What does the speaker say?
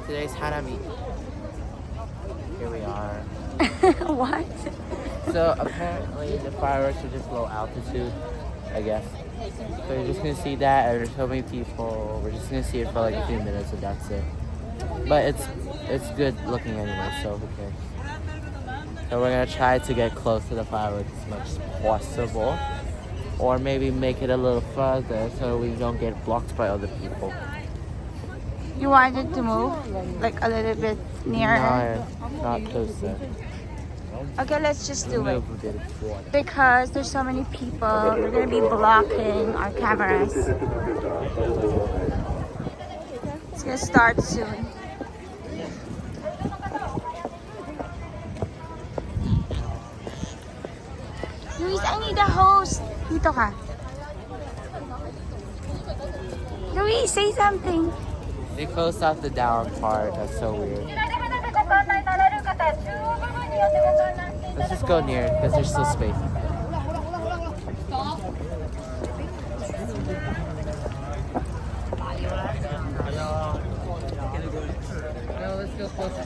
Today's Hanami. Here we are. What? So apparently the fireworks are just low altitude, I guess. So you're just gonna see that, and there's so many people. We're just gonna see it for like a few minutes, and that's it. But it's good looking anyway, so who cares? So we're gonna try to get close to the fireworks as much as possible, or maybe make it a little further so we don't get blocked by other people. You wanted to move like a little bit nearer? No, not closer. Okay, let's just do it. Move a bit forward. Because there's so many people, we're gonna be blocking our cameras. It's gonna start soon. Luis, I need a host. Dito ka. Luis, say something. They closed off the down part. That's so weird. Let's just go near because there's still space. No, let's go closer.